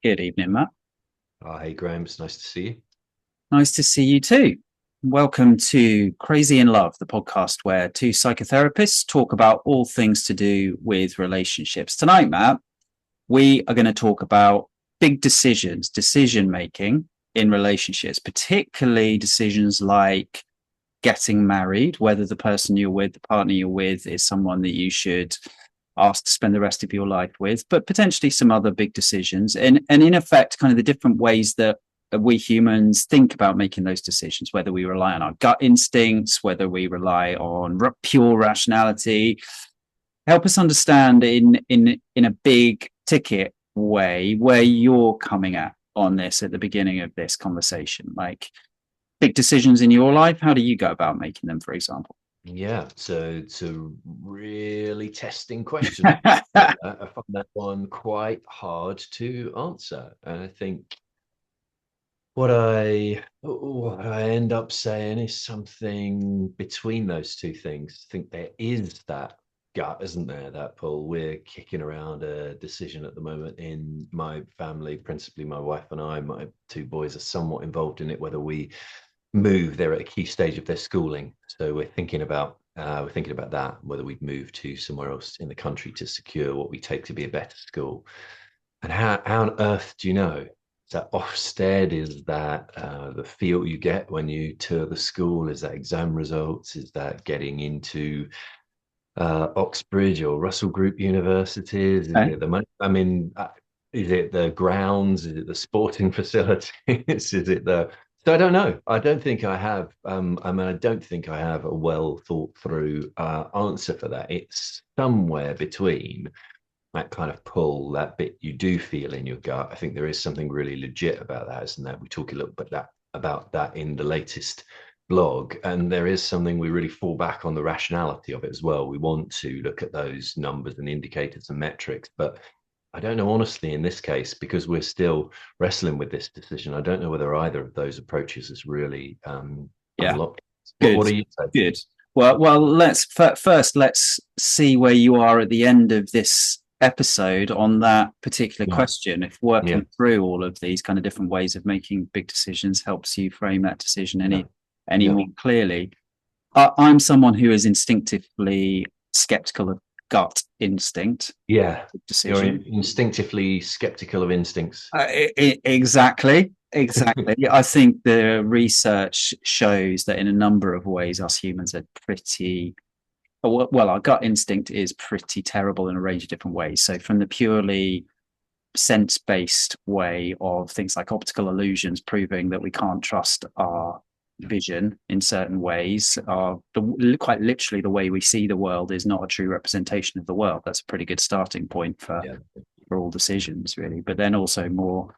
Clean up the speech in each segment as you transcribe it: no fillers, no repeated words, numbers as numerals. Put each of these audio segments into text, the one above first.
Good evening, Matt. Oh, hey, Graham, it's nice to see you. Nice to see you too. Welcome to Crazy in Love, the podcast where two psychotherapists talk about all things to do with relationships. Tonight, Matt, we are going to talk about big decisions, decision making in relationships, particularly decisions like getting married, whether the person you're with, the partner you're with, is someone that you should ask to spend the rest of your life with, but potentially some other big decisions. And in effect, kind of the different ways that we humans think about making those decisions, whether we rely on our gut instincts, whether we rely on pure rationality. Help us understand in a big ticket way where you're coming at on this at the beginning of this conversation. Like big decisions in your life, how do you go about making them, for example? Yeah, so it's a really testing question. I find that one quite hard to answer. And I think what I end up saying is something between those two things. I think there is that gut, isn't there? That pull. We're kicking around a decision at the moment in my family, principally my wife and I. My two boys are somewhat involved in it, whether we move. They're at a key stage of their schooling, so we're thinking about that, whether we'd move to somewhere else in the country to secure what we take to be a better school. And how on earth do you know? Is that Ofsted? Is that the feel you get when you tour the school? Is that exam results? Is that getting into Oxbridge or Russell Group universities? Is Okay. it the money? I mean, is it the grounds? Is it the sporting facilities? Is it the so I don't know. I don't think I have. I don't think I have a well thought through answer for that. It's somewhere between that kind of pull, that bit you do feel in your gut. I think there is something really legit about that, isn't there? We talk a little bit about that in the latest blog, and there is something we really fall back on the rationality of it as well. We want to look at those numbers and indicators and metrics, but I don't know honestly in this case because we're still wrestling with this decision. I don't know whether either of those approaches is really Yeah. unlocked. What Good. do you say? Good. Well, first let's see where you are at the end of this episode on that particular Yeah, question. If yeah, working through all of these kind of different ways of making big decisions helps you frame that decision yeah, any yeah. more clearly. I'm someone who is instinctively skeptical of gut instinct Yeah, you're decision. instinctively skeptical of instincts. Exactly. I think the research shows that in a number of ways, us humans are pretty well. Our gut instinct is pretty terrible in a range of different ways. So, from the purely sense-based way of things like optical illusions, proving that we can't trust our vision in certain ways, quite literally the way we see the world is not a true representation of the world. That's a pretty good starting point Yeah, for all decisions, really. But then also more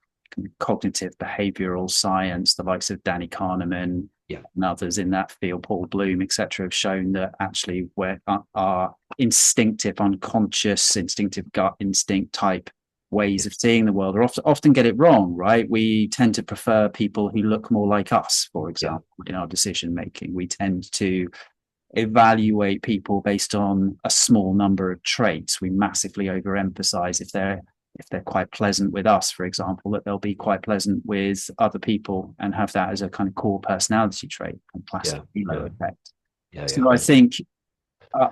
cognitive behavioral science, the likes of Danny Kahneman yeah, and others in that field, Paul Bloom, etc., have shown that actually where our instinctive, unconscious, instinctive gut instinct type ways yeah, of seeing the world are often get it wrong, right? We tend to prefer people who look more like us, for yeah, example, in our decision making. We tend to evaluate people based on a small number of traits. We massively overemphasize if they're quite pleasant with us, for example, that they'll be quite pleasant with other people and have that as a kind of core personality trait and classic yeah, halo yeah, effect. yeah, yeah, So I think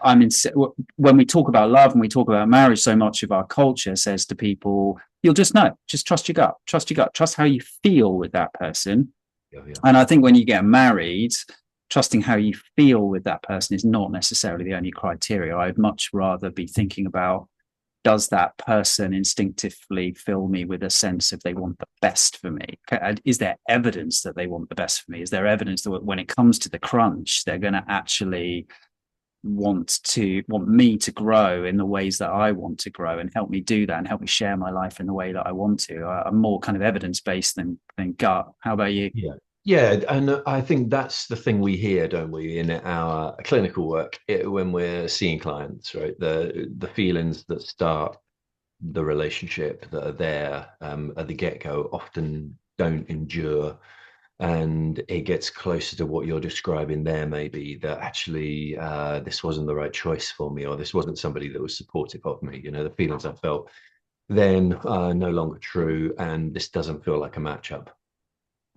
I'm in when we talk about love and we talk about marriage, so much of our culture says to people, "You'll just know, just trust your gut, trust how you feel with that person." yeah, yeah, And I think when you get married, trusting how you feel with that person is not necessarily the only criteria. I'd much rather be thinking about, does that person instinctively fill me with a sense of they want the best for me? Is there evidence that they want the best for me? Is there evidence that when it comes to the crunch, they're going to actually want me to grow in the ways that I want to grow and help me do that and help me share my life in the way that I want to? I'm more kind of evidence based than gut. How about you? yeah. Yeah, and I think that's the thing we hear, don't we, in our clinical work when we're seeing clients, right? The feelings that start the relationship that are there at the get-go often don't endure. And it gets closer to what you're describing there, maybe that actually this wasn't the right choice for me, or this wasn't somebody that was supportive of me. You know, the feelings I felt then no longer true, and this doesn't feel like a matchup.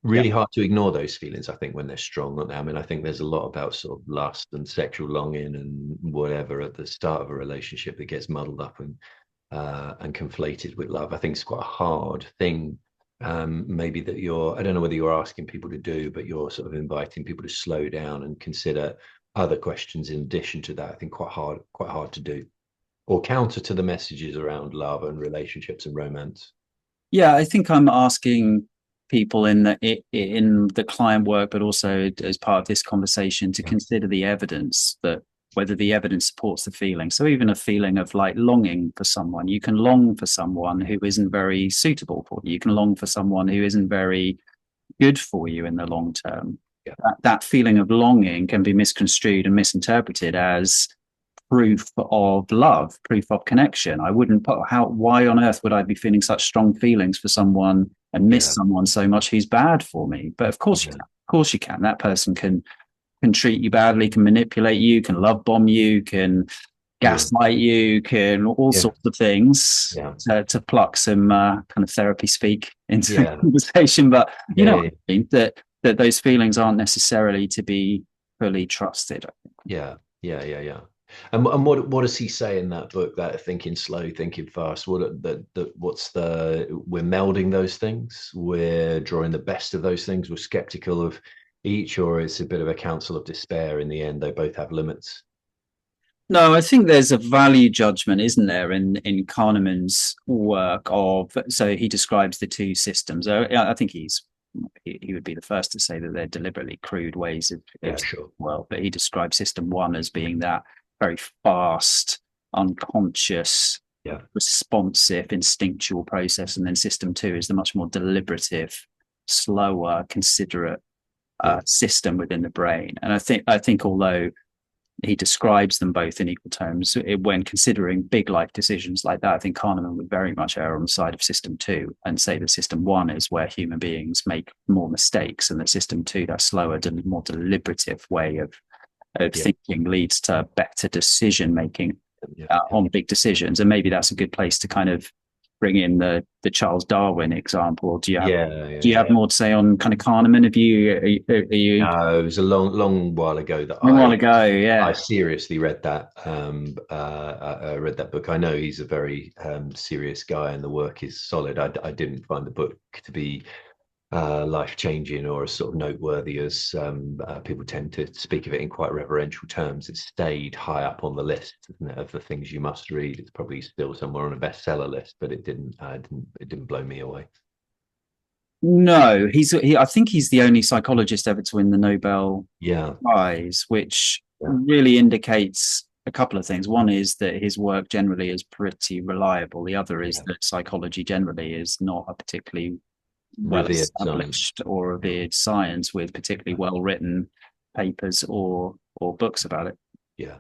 Yeah. Really hard to ignore those feelings, I think, when they're strong, aren't they? I mean, I think there's a lot about sort of lust and sexual longing and whatever at the start of a relationship that gets muddled up and conflated with love. I think it's quite a hard thing. Maybe that I don't know whether you're asking people to do, but you're sort of inviting people to slow down and consider other questions in addition to that. I think quite hard to do, or counter to the messages around love and relationships and romance. Yeah, I think I'm asking people in the client work, but also as part of this conversation, to Yeah, consider the evidence, that whether the evidence supports the feeling. So even a feeling of like longing for someone, you can long for someone who isn't very suitable for you. You can long for someone who isn't very good for you in the long term. yeah, That feeling of longing can be misconstrued and misinterpreted as proof of love, proof of connection. I wouldn't put why on earth would I be feeling such strong feelings for someone and miss yeah, someone so much who's bad for me? But of course you yeah, can. Of course you can. That person can treat you badly, can manipulate you, can love bomb you, can yeah, gaslight you, can all yeah, sorts of things yeah, to pluck some kind of therapy speak into the yeah, conversation. But you yeah, know yeah, what I mean? That those feelings aren't necessarily to be fully trusted. yeah, yeah, yeah, yeah. And what does he say in that book? That thinking slow, thinking fast. What's the we're melding those things. We're drawing the best of those things. We're skeptical of each, or it's a bit of a counsel of despair. In the end, they both have limits. No, I think there's a value judgment, isn't there, in Kahneman's work of, so he describes the two systems. I think he would be the first to say that they're deliberately crude ways Yeah, of sure. well, but he describes system one as being that very fast, unconscious, Yeah, responsive, instinctual process, and then system two is the much more deliberative, slower, considerate yeah, system within the brain. And I think although he describes them both in equal terms. When considering big life decisions like that, I think Kahneman would very much err on the side of system two and say that system one is where human beings make more mistakes, and that system two, that slower, more deliberative way of yeah, thinking, leads to better decision making yeah, yeah, on big decisions. And maybe that's a good place to kind of bring in the Charles Darwin example. Do you have yeah, yeah, do you yeah. have more to say on kind of Kahneman? Have you are you No, it was a long while ago that a while I ago? I Yeah. seriously read that. I read that book. I know he's a very serious guy, and the work is solid. I didn't find the book to be life changing or as sort of noteworthy as people tend to speak of it in quite reverential terms. It stayed high up on the list, isn't it, of the things you must read. It's probably still somewhere on a bestseller list, but it didn't blow me away. No, I think he's the only psychologist ever to win the Nobel Yeah, Prize, which yeah, really indicates a couple of things. One is that his work generally is pretty reliable. The other is yeah. that psychology generally is not a particularly well Revered science. established or Yeah. revered science with particularly well written papers or books about it. Yeah.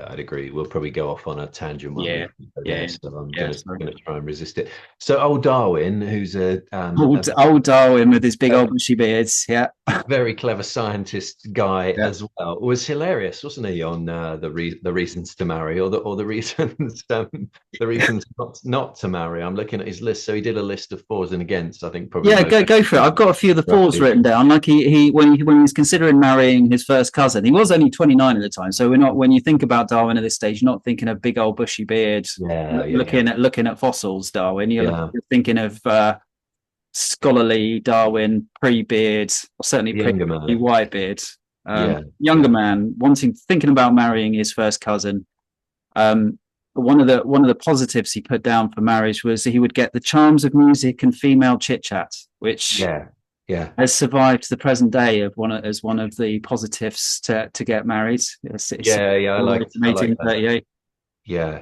I'd agree. We'll probably go off on a tangent when we Yeah, go there, yeah, so I'm yeah. Sorry. gonna try and resist it. So, old Darwin, who's Old Darwin with his big a old bushy beards. Yeah, very clever scientist guy yeah. as well, was hilarious, wasn't he? On the reasons to marry, or the reasons the reasons not to marry. I'm looking at his list. So he did a list of fors and against. I think probably Yeah, most go for it. I've got a few of the fours roughly. written down. Like when he was considering marrying his first cousin, he was only 29 at the time. So we're not when you think about Darwin at this stage, you're not thinking of big old bushy beard, Yeah, looking at fossils, Darwin. yeah. You're thinking of scholarly Darwin, pre-beard, or certainly Younger man. pre-white beard. Yeah, Younger yeah, man thinking about marrying his first cousin. Um, one of the positives he put down for marriage was that he would get the charms of music and female chit chat, which yeah, yeah, has survived to the present day as one of the positives to get married. It's yeah. all the way from I like that. 1838. Yeah,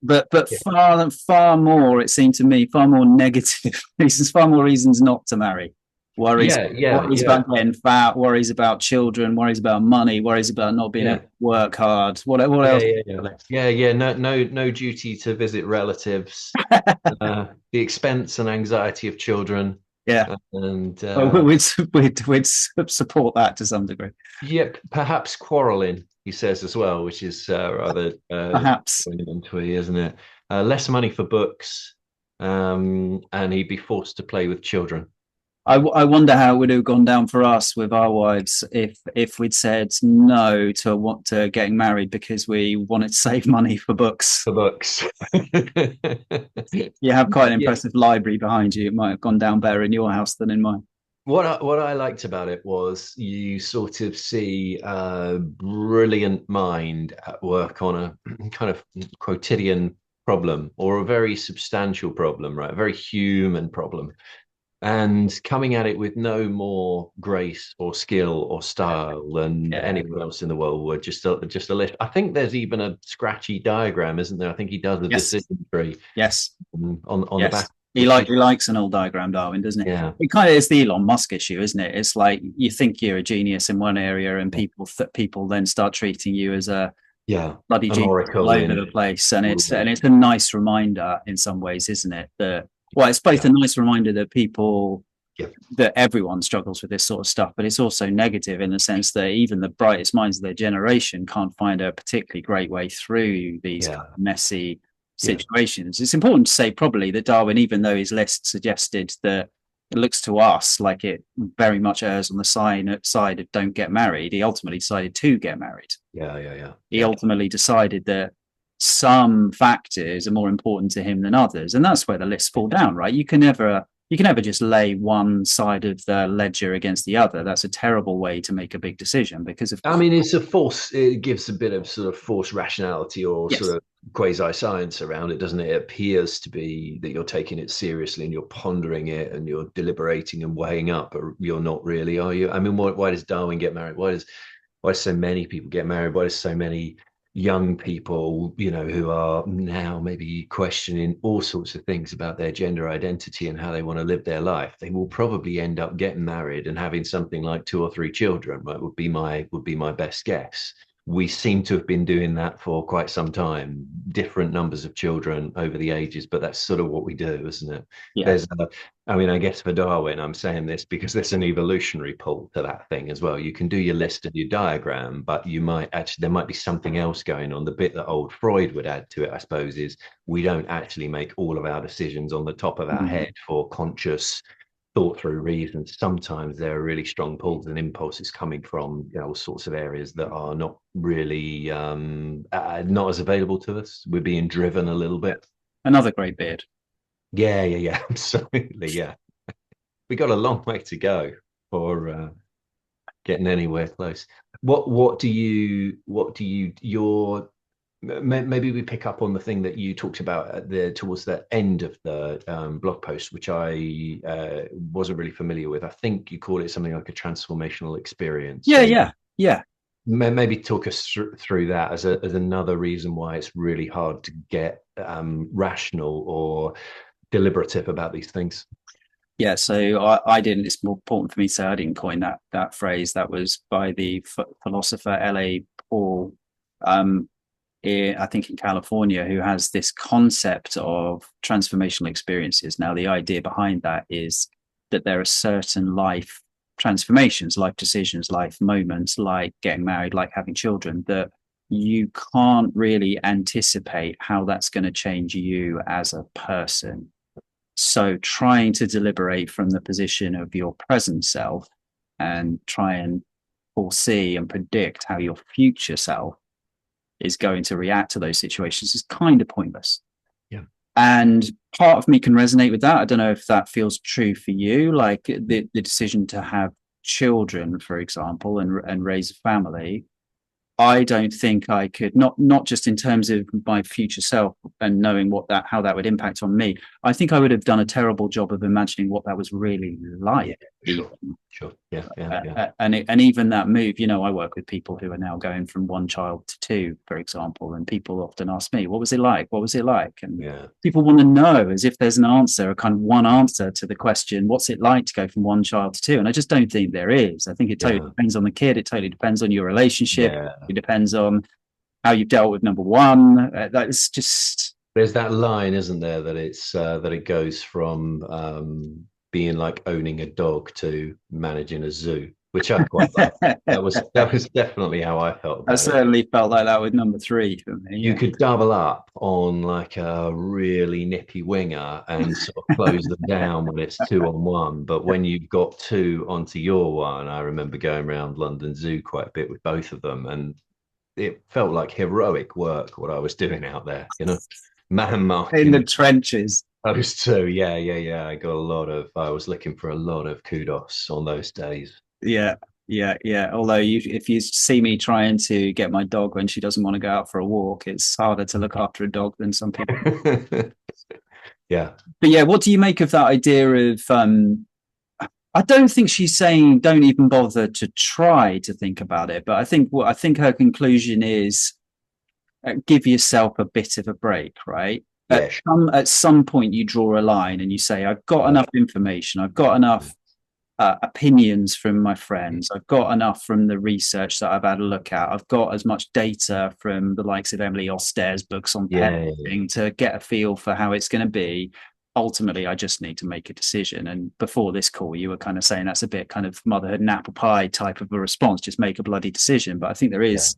But yeah, far more, it seemed to me, far more negative reasons, far more reasons not to marry. Worries, worries yeah, about getting fat, worries about children, worries about money, worries about not being able yeah. to work hard. What Yeah, else? yeah, yeah, yeah. No duty to visit relatives. The expense and anxiety of children, Yeah, and well, we'd support that to some degree, yeah, perhaps quarreling. He says as well, which is rather perhaps. poignant, isn't it? less money for books, and he'd be forced to play with children. I wonder how it would have gone down for us with our wives if we'd said no to want to getting married because we wanted to save money for books. For books. You have quite an Yeah. impressive library behind you. It might have gone down better in your house than in mine. What I liked about it was you sort of see a brilliant mind at work on a kind of quotidian problem or a very substantial problem, right? A very human problem, and coming at it with no more grace or skill or style than Yeah. anyone else in the world would. Just a list. I think there's even a scratchy diagram, isn't there? I think he does a Yes. decision tree Yes. on the back, Yes. which is He likes an old diagram, Darwin, doesn't it? yeah, It kind of is the Elon Musk issue, isn't it? It's like you think you're a genius in one area, and people then start treating you as a yeah, bloody an genius all oracle over in the place. And yeah, it's a nice reminder in some ways, isn't it? That well, it's both yeah, a nice reminder that people yeah, that everyone struggles with this sort of stuff, but it's also negative in the sense that even the brightest minds of their generation can't find a particularly great way through these yeah, kind of messy yeah, situations. It's important to say probably that Darwin, even though his list suggested that it looks to us like it very much errs on the side of don't get married, he ultimately decided to get married. yeah, yeah, yeah, He yeah. ultimately decided that some factors are more important to him than others, and that's where the lists fall down, right? You can never just lay one side of the ledger against the other. That's a terrible way to make a big decision because of I mean, it's a force. It gives a bit of sort of forced rationality or yes, sort of quasi science around it, doesn't it? It appears to be that you're taking it seriously and you're pondering it and you're deliberating and weighing up, but you're not really, are you? I mean, why does Darwin get married? Why so many people get married? Why does so many young people, who are now maybe questioning all sorts of things about their gender identity and how they want to live their life? They will probably end up getting married and having something like two or three children, right? Would be my best guess. We seem to have been doing that for quite some time, different numbers of children over the ages, but that's sort of what we do, isn't it? yeah, There's I mean, I guess for Darwin, I'm saying this because there's an evolutionary pull to that thing as well. You can do your list and your diagram, but there might be something else going on. The bit that old Freud would add to it, I suppose, is we don't actually make all of our decisions on the top of our mm, head for conscious thought through reasons. Sometimes there are really strong pulls and impulses coming from all sorts of areas that are not really not as available to us. We're being driven a little bit. another great beard. Yeah, yeah, yeah, absolutely, yeah. We got a long way to go for getting anywhere close. Your maybe we pick up on the thing that you talked about towards the end of the blog post, which I wasn't really familiar with. I think you call it something like a transformational experience. Yeah, So yeah, yeah. maybe talk us through that as another reason why it's really hard to get rational or deliberative about these things. Yeah, so I didn't. It's more important for me to say I didn't coin that phrase. That was by the philosopher L.A. Paul, um, I think in California, who has this concept of transformational experiences. Now, the idea behind that is that there are certain life transformations, life decisions, life moments, like getting married, like having children, that you can't really anticipate how that's going to change you as a person. So, trying to deliberate from the position of your present self and try and foresee and predict how your future self is going to react to those situations is kind of pointless. Yeah. And part of me can resonate with that. I don't know if that feels true for you, like the decision to have children, for example, and raise a family. I don't think I could not just in terms of my future self and knowing how that would impact on me. I think I would have done a terrible job of imagining what that was really Yeah, like. sure, sure. Yeah, yeah, yeah. And even that move, I work with people who are now going from one child to two, for example, and people often ask me, "What was it like? What was it like?" And Yeah, people want to know as if there's an answer, a kind of one answer to the question, "What's it like to go from one child to two?" And I just don't think there is. I think it totally yeah, depends on the kid. It totally depends on your relationship. yeah. It depends on how you've dealt with number one. That's just There's that line, isn't there, that it goes from being like owning a dog to managing a zoo, which I quite like. That was definitely how I felt I about it. certainly felt like that with number three for me. You Yeah. could double up on like a really nippy winger and sort of close them down when it's 2-on-1. But when you've got two onto your one, I remember going around London Zoo quite a bit with both of them, and it felt like heroic work what I was doing out there, man In marking the trenches. those two. Yeah, yeah, yeah. I was looking for a lot of kudos on those days. Yeah. Yeah, yeah. Although if you see me trying to get my dog when she doesn't want to go out for a walk, it's harder to look after a dog than some people. Yeah. But yeah, what do you make of that idea of I don't think she's saying don't even bother to try to think about it, but I think her conclusion is give yourself a bit of a break, right? Yeah. At some point you draw a line and you say, I've got Yeah. enough information, I've got enough opinions from my friends, I've got enough from the research that I've had a look at, I've got as much data from the likes of Emily Oster's books on Yeah. parenting to get a feel for how it's going to be. Ultimately, I just need to make a decision. And before this call, you were kind of saying that's a bit kind of motherhood and apple pie type of a response, just make a bloody decision. But I think there Yeah. is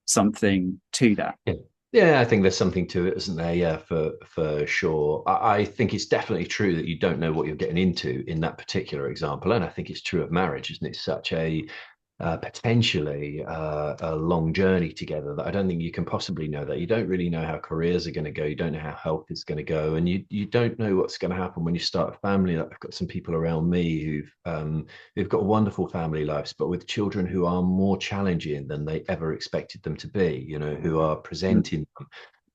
something to that. Yeah. Yeah, I think there's something to it, isn't there? Yeah, for sure. I think it's definitely true that you don't know what you're getting into in that particular example, and I think it's true of marriage, isn't it? Such a potentially a long journey together that I don't think you can possibly know that. You don't really know how careers are going to go. You don't know how health is going to go, and you don't know what's going to happen when you start a family. I've got some people around me who've got wonderful family lives, but with children who are more challenging than they ever expected them to be. Who are Mm. presenting them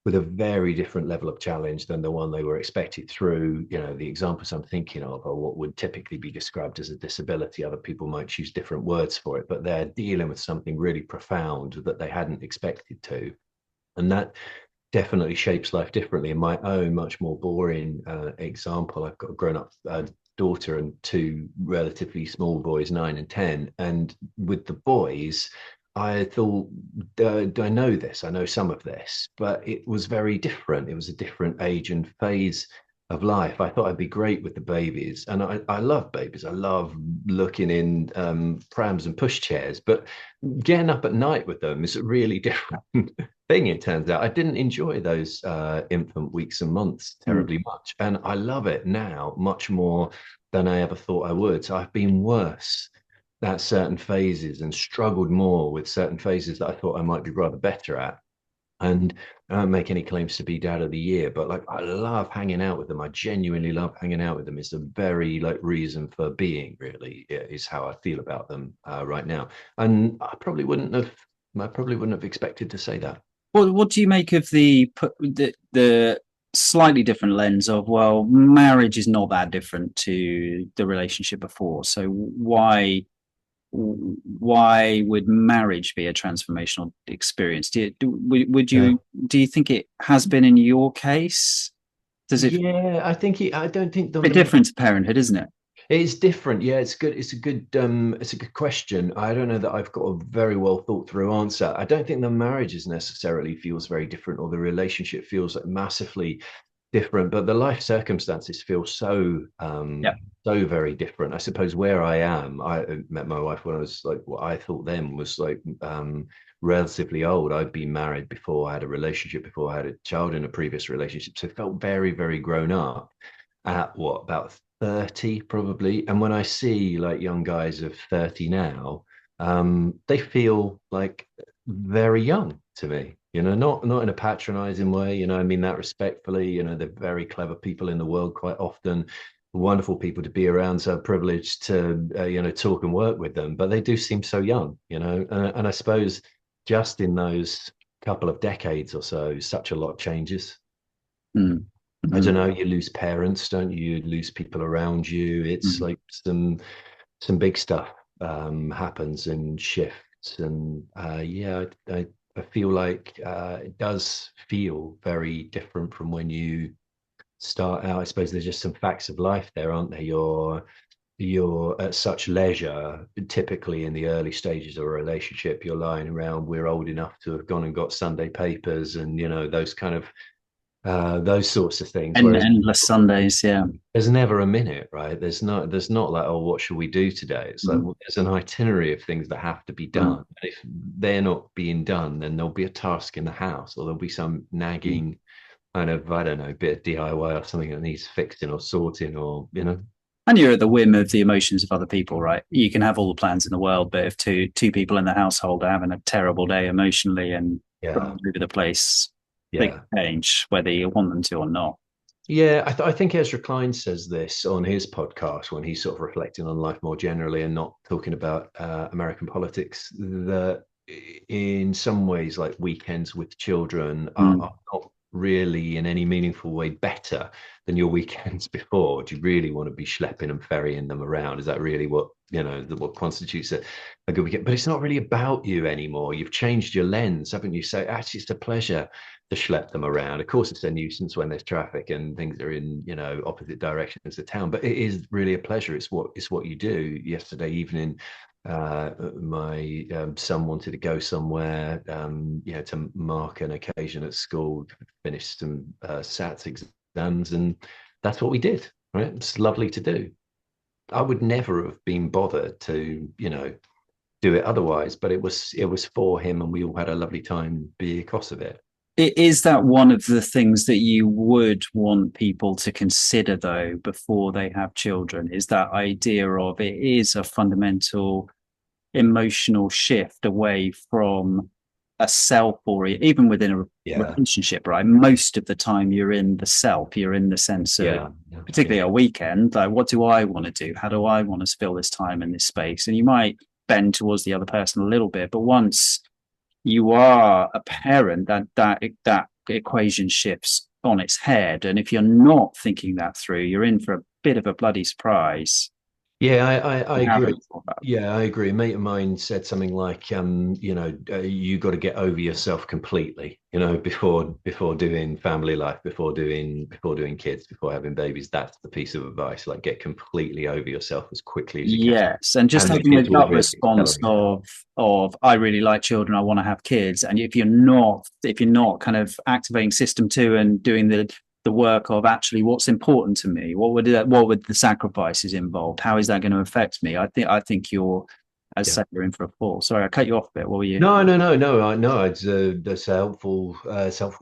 with a very different level of challenge than the one they were expected through, the examples I'm thinking of are what would typically be described as a disability. Other people might choose different words for it, but they're dealing with something really profound that they hadn't expected to. And that definitely shapes life differently. In my own much more boring example, I've got a grown-up daughter and two relatively small boys, 9 and 10. And with the boys, I thought, do I know this? I know some of this, but it was very different. It was a different age and phase of life. I thought I'd be great with the babies, and I love babies. I love looking in prams and pushchairs, but getting up at night with them is a really different thing. It turns out I didn't enjoy those infant weeks and months Mm. terribly much, and I love it now much more than I ever thought I would. So I've been worse at certain phases and struggled more with certain phases that I thought I might be rather better at. And I don't make any claims to be dad of the year, but like I love hanging out with them. I genuinely love hanging out with them. It's a very like reason for being, really, is how I feel about them right now. And I probably wouldn't have expected to say that. What do you make of the slightly different lens of, well, marriage is not that different to the relationship before, so why would marriage be a transformational experience? Yeah. Do you think it has been in your case? Does it Yeah, I don't think a bit different to parenthood, isn't it? it's different. Yeah, it's good. It's a good question. I don't know that I've got a very well thought through answer. I don't think the marriages necessarily feels very different or the relationship feels like massively different, but the life circumstances feel Yeah. so very different. I suppose where I am, I met my wife when I was like what I thought then was like relatively old. I'd been married before, I had a relationship before, I had a child in a previous relationship, so it felt very, very grown up at what, about 30 probably. And when I see like young guys of 30 now, they feel like very young to me, not in a patronizing way, I mean that respectfully. They're very clever people in the world quite often, wonderful people to be around, so privileged to talk and work with them, but they do seem so young, and I suppose just in those couple of decades or so, such a lot changes. Mm. I don't Mhm. know, you lose parents, don't you? You lose people around you. It's Mhm. like some big stuff happens and shifts. And yeah, I feel like it does feel very different from when you start out. I suppose there's just some facts of life there, aren't there? You're at such leisure, typically in the early stages of a relationship. You're lying around. We're old enough to have gone and got Sunday papers and those kind of those sorts of things. And Whereas endless Sundays, yeah. there's never a minute, right? There's not like, oh, what should we do today? It's like, Mm, well, there's an itinerary of things that have to be mm, done. And if they're not being done, then there'll be a task in the house, or there'll be some mm. nagging kind of, I don't know, bit of DIY or something that needs fixing or sorting, or And you're at the whim of the emotions of other people, right? You can have all the plans in the world, but if two people in the household are having a terrible day emotionally and all yeah, over the place, they yeah. can change whether you want them to or not. Yeah, I think Ezra Klein says this on his podcast when he's sort of reflecting on life more generally and not talking about American politics. That in some ways, like weekends with children Mm. are not really in any meaningful way better than your weekends before. Do you really want to be schlepping and ferrying them around? Is that really what constitutes a good weekend? But it's not really about you anymore. You've changed your lens, haven't you? So actually, it's a pleasure to schlep them around. Of course, it's a nuisance when there's traffic and things are in, opposite directions of town, but it is really a pleasure. It's what you do. Yesterday evening, my son wanted to go somewhere, to mark an occasion at school, finish some SATs exams, and that's what we did. Right, it's lovely to do. I would never have been bothered to, do it otherwise, but it was for him, and we all had a lovely time because of it. Is that one of the things that you would want people to consider, though, before they have children? Is that idea of it is a fundamental emotional shift away from a self, or even within a Yeah, relationship, right? Most of the time you're in the self, you're in the sense of, yeah, yeah, particularly yeah. a weekend, like, what do I want to do? How do I want to fill this time in this space? And you might bend towards the other person a little bit, but once you are a parent, that equation shifts on its head. And if you're not thinking that through, you're in for a bit of a bloody surprise. Yeah, I You agree. haven't thought about Yeah, I agree. A mate of mine said something like, you got to get over yourself completely, before doing family life, before doing kids, before having babies. That's the piece of advice. Like, get completely over yourself as quickly as you can, Yes, and just and the having a kids will gut really response accelerate that. of I really like children, I want to have kids. And if you're not kind of activating system two and doing the work of actually what's important to me, what would the sacrifices involved? How is that going to affect me? I think you're, as Yeah. said, you're in for a fall. Sorry, I cut you off a bit. What were you? No, no, no, no, no. That's a helpful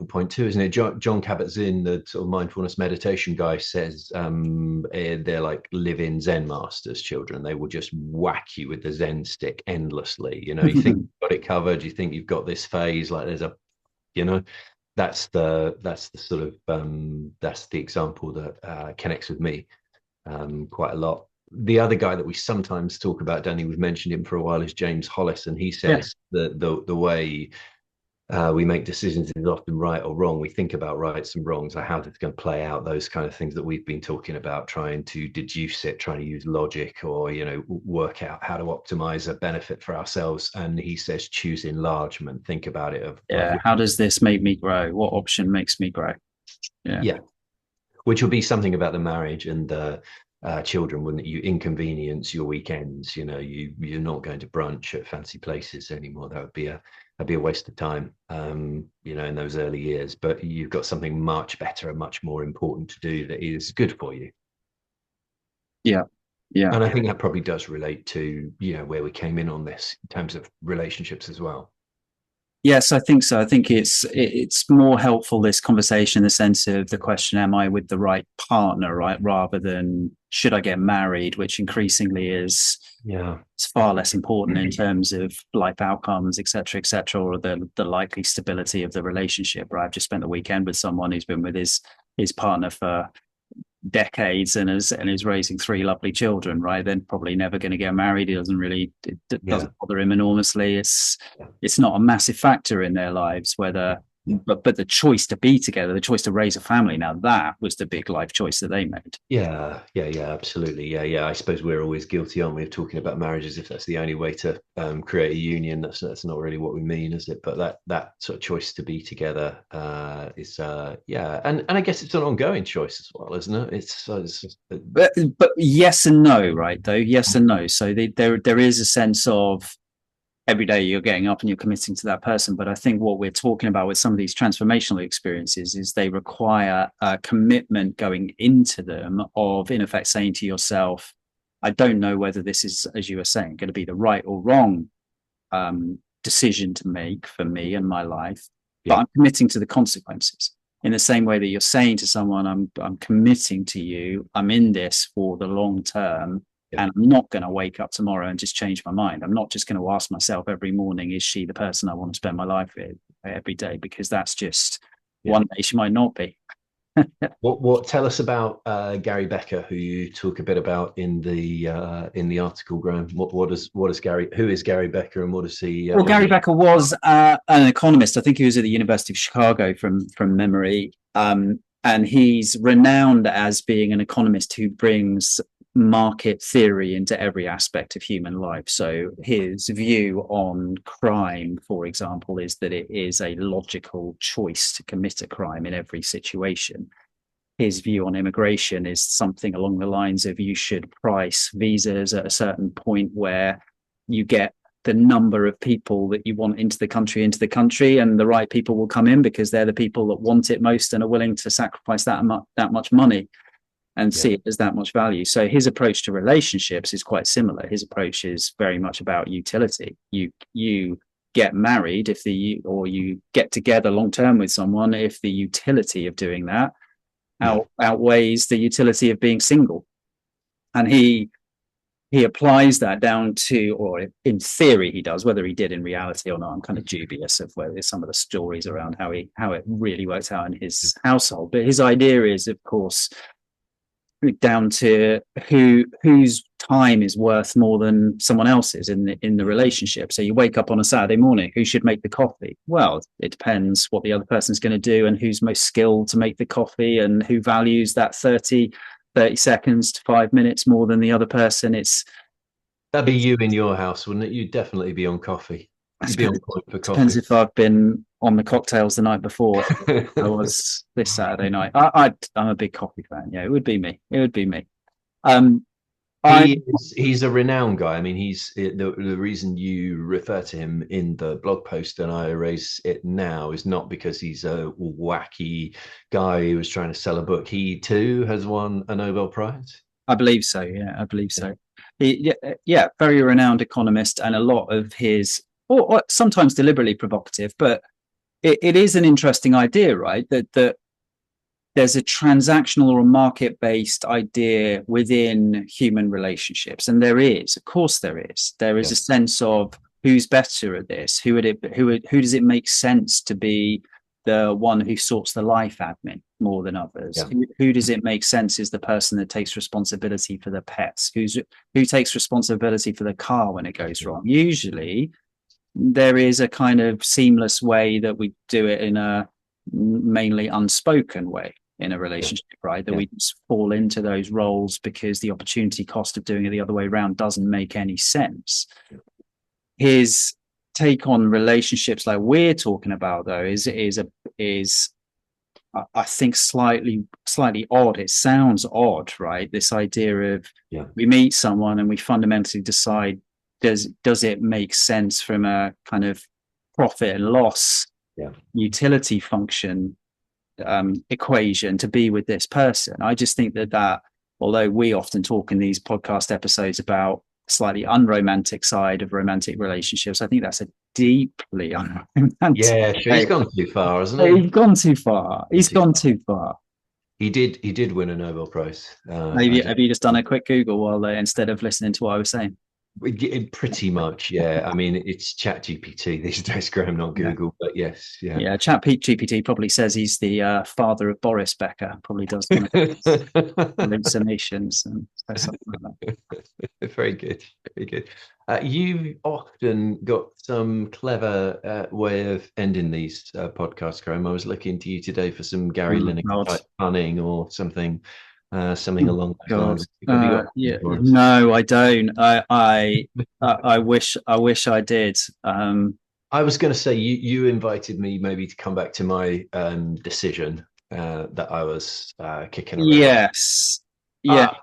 point too, isn't it? John Kabat-Zinn, the sort of mindfulness meditation guy, says they're like live-in Zen masters. Children, they will just whack you with the Zen stick endlessly. You think you've got it covered. You think you've got this phase. Like you know, that's the sort of that's the example that connects with me quite a lot. The other guy that we sometimes talk about, Danny, we've mentioned him for a while, is James Hollis, and he Yeah. says that the way we make decisions is often right or wrong. We think about rights and wrongs, like how it's going to play out, those kind of things that we've been talking about, trying to deduce it, trying to use logic, or work out how to optimize a benefit for ourselves. And he says choose enlargement. Think about it of Yeah. How does this make me grow? What option makes me grow? Yeah. yeah, which will be something about the marriage and the children. Wouldn't you inconvenience your weekends? You're not going to brunch at fancy places anymore. That'd be a waste of time. In those early years. But you've got something much better and much more important to do that is good for you. Yeah. Yeah. And I think that probably does relate to where we came in on this in terms of relationships as well. Yes, I think so. I think it's more helpful, this conversation, in the sense of the question, am I with the right partner, right? Rather than should I get married, which increasingly is Yeah. it's far less important in terms of life outcomes, et cetera, or the likely stability of the relationship, right? I've just spent the weekend with someone who's been with his partner for decades and is raising three lovely children, right? Then probably never going to get married. He doesn't really, it Yeah. doesn't bother him enormously. It's not a massive factor in their lives, whether Yeah. but the choice to be together, the choice to raise a family, now that was the big life choice that they made. Yeah, yeah, yeah, absolutely. Yeah, yeah. I suppose we're always guilty, aren't we, of talking about marriage as if that's the only way to create a union. That's not really what we mean, is it? But that sort of choice to be together is yeah, and I guess it's an ongoing choice as well, isn't it? It's just, But yes and no, right? Though yes and no. So there is a sense of every day you're getting up and you're committing to that person. But I think what we're talking about with some of these transformational experiences is they require a commitment going into them of, in effect, saying to yourself, I don't know whether this is, as you were saying, going to be the right or wrong decision to make for me and my life, but Yeah. I'm committing to the consequences. In the same way that you're saying to someone, I'm committing to you, I'm in this for the long term, Yeah. and I'm not going to wake up tomorrow and just change my mind. I'm not just going to ask myself every morning, is she the person I want to spend my life with every day? Because that's just Yeah. one day she might not be. What tell us about Gary Becker, who you talk a bit about in the article, Graham? What is Gary? Who is Gary Becker, and what is he? Well, Gary Becker was an economist. I think he was at the University of Chicago from memory. And he's renowned as being an economist who brings market theory into every aspect of human life. So his view on crime, for example, is that it is a logical choice to commit a crime in every situation. His view on immigration is something along the lines of you should price visas at a certain point where you get the number of people that you want into the country, and the right people will come in because they're the people that want it most and are willing to sacrifice that much money and see it as that much value. So his approach to relationships is quite similar. His approach is very much about utility. You get married or you get together long term with someone if the utility of doing that outweighs the utility of being single. And he applies that down to, or in theory he does, whether he did in reality or not, I'm kind of dubious of whether some of the stories around how it really works out in his household. But his idea is, of course, down to whose time is worth more than someone else's in the relationship. So you wake up on a Saturday morning, who should make the coffee? Well, it depends what the other person's going to do and who's most skilled to make the coffee and who values that 30 seconds to 5 minutes more than the other person. That'd be you in your house, wouldn't it? You'd definitely be on coffee. You'd be on point for Depends coffee. if I've been on the cocktails the night before. I was this Saturday night. I'm a big coffee fan. Yeah, it would be me. It would be me. Um, He's a renowned guy. I mean, he's the reason you refer to him in the blog post, and I raise it now, is not because he's a wacky guy who was trying to sell a book. He too has won a Nobel Prize. I believe so. Yeah, I believe so. Yeah, very renowned economist, and a lot of his, or sometimes deliberately provocative, but it is an interesting idea, right? That there's a transactional or a market-based idea within human relationships, and there is, of course, there is a sense of who's better at this. Who does it make sense to be the one who sorts the life admin more than others? Who does it make sense is the person that takes responsibility for the pets? Who takes responsibility for the car when it goes wrong? Usually there is a kind of seamless way that we do it in a mainly unspoken way in a relationship, right? That we just fall into those roles because the opportunity cost of doing it the other way around doesn't make any sense. His take on relationships like we're talking about, though, is I think slightly odd. It sounds odd, right? This idea of we meet someone and we fundamentally decide, does it make sense from a kind of profit and loss utility function equation to be with this person? I just think that although we often talk in these podcast episodes about slightly unromantic side of romantic relationships, I think that's a deeply unromantic. Yeah, sure. He's gone too far, hasn't he? He's gone too far. He's gone too far. He did win a Nobel Prize. Maybe have you just done a quick Google while instead of listening to what I was saying? Pretty much, yeah. I mean, it's ChatGPT these days, Graham, not Google, but yes, yeah. Yeah, ChatGPT probably says he's the father of Boris Becker. Probably does hallucinations and something like that. Very good, very good. You've often got some clever way of ending these podcasts, Graham. I was looking to you today for some Gary Lineker type punning or something. Something along those lines. No, I don't. I wish I did. I was going to say you invited me maybe to come back to my decision that I was kicking around. Yes. Yeah.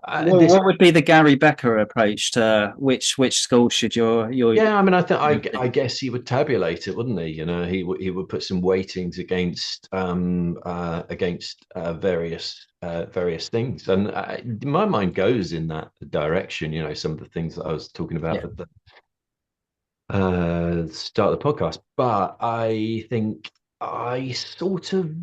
Well, This what would be the Gary Becker approach to which school should your Yeah, I mean, I guess he would tabulate it, wouldn't he? You know, he would put some weightings against various things, and my mind goes in that direction. You know, some of the things that I was talking yeah, about at the start of the podcast, but I think I sort of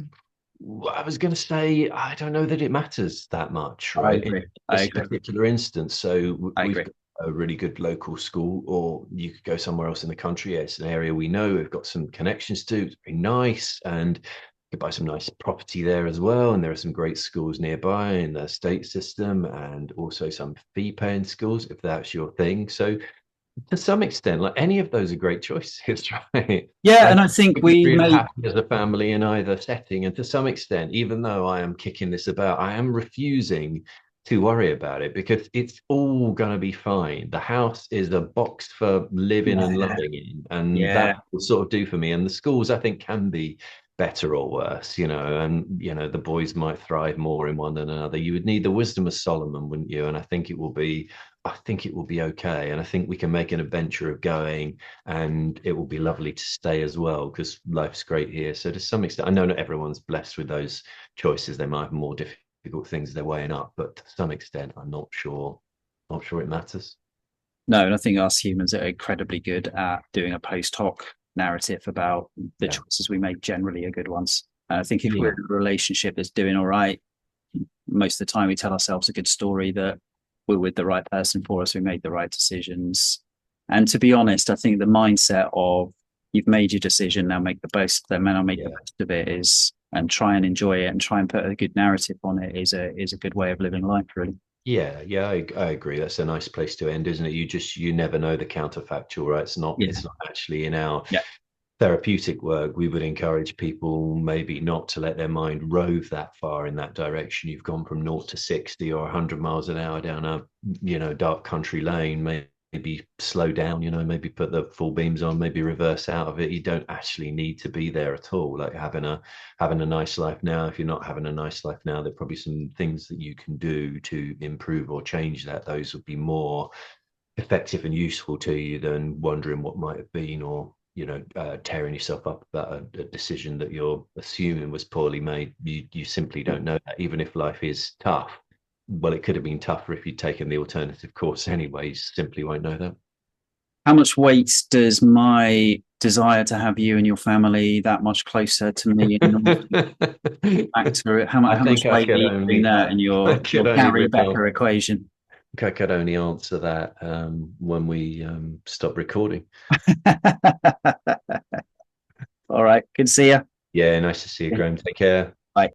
I was going to say I don't know that it matters that much, I right? In agree. I this agree. particular instance, so I we've agree. got a really good local school, or you could go somewhere else in the country. Yeah, it's an area we know we've got some connections to. It's very nice, and you could buy some nice property there as well. And there are some great schools nearby in the state system, and also some fee-paying schools if that's your thing. So to some extent, like any of those are great choices, right? Yeah, and And I think we can we feel made happy as a family in either setting. And to some extent, even though I am kicking this about, I am refusing to worry about it because it's all going to be fine. The house is a box for living and yeah, loving in, and yeah, that will sort of do for me. And the schools, I think, can be better or worse, and the boys might thrive more in one than another. You would need the wisdom of Solomon, wouldn't you? And I think it will be okay. And I think we can make an adventure of going, and it will be lovely to stay as well because life's great here. So to some extent, I know not everyone's blessed with those choices. They might have more difficult things they're weighing up, but to some extent, I'm not sure it matters. no, and I think us humans are incredibly good at doing a post hoc narrative about the Yeah. choices we make. Generally, are good ones. And I think if we're Yeah. in a relationship that's doing all right, most of the time we tell ourselves a good story that we're with the right person for us, we made the right decisions. And to be honest, I think the mindset of you've made your decision, now make the best, then I'll make the Yeah. best of it is, and try and enjoy it and try and put a good narrative on it is a good way of living life, really. Yeah, yeah, I agree. That's a nice place to end, isn't it? You never know the counterfactual, right? It's not Yeah, it's not actually in our yeah, therapeutic work. We would encourage people maybe not to let their mind rove that far in that direction. You've gone from 0 to 60 or 100 miles an hour down a dark country lane. Maybe slow down. Maybe put the full beams on. Maybe reverse out of it. You don't actually need to be there at all. Like having a nice life now. If you're not having a nice life now, there are probably some things that you can do to improve or change that. Those would be more effective and useful to you than wondering what might have been, or tearing yourself up about a decision that you're assuming was poorly made. You simply don't know that, even if life is tough. Well, it could have been tougher if you'd taken the alternative course anyway. You simply won't know that. how much weight does my desire to have you and your family that much closer to me and factor it? I How much think I weight are could you putting only that in I your could only Gary rip off Becker equation? I could only answer that when we stop recording. All right, good to see you. Yeah, nice to see you, Graham. Take care.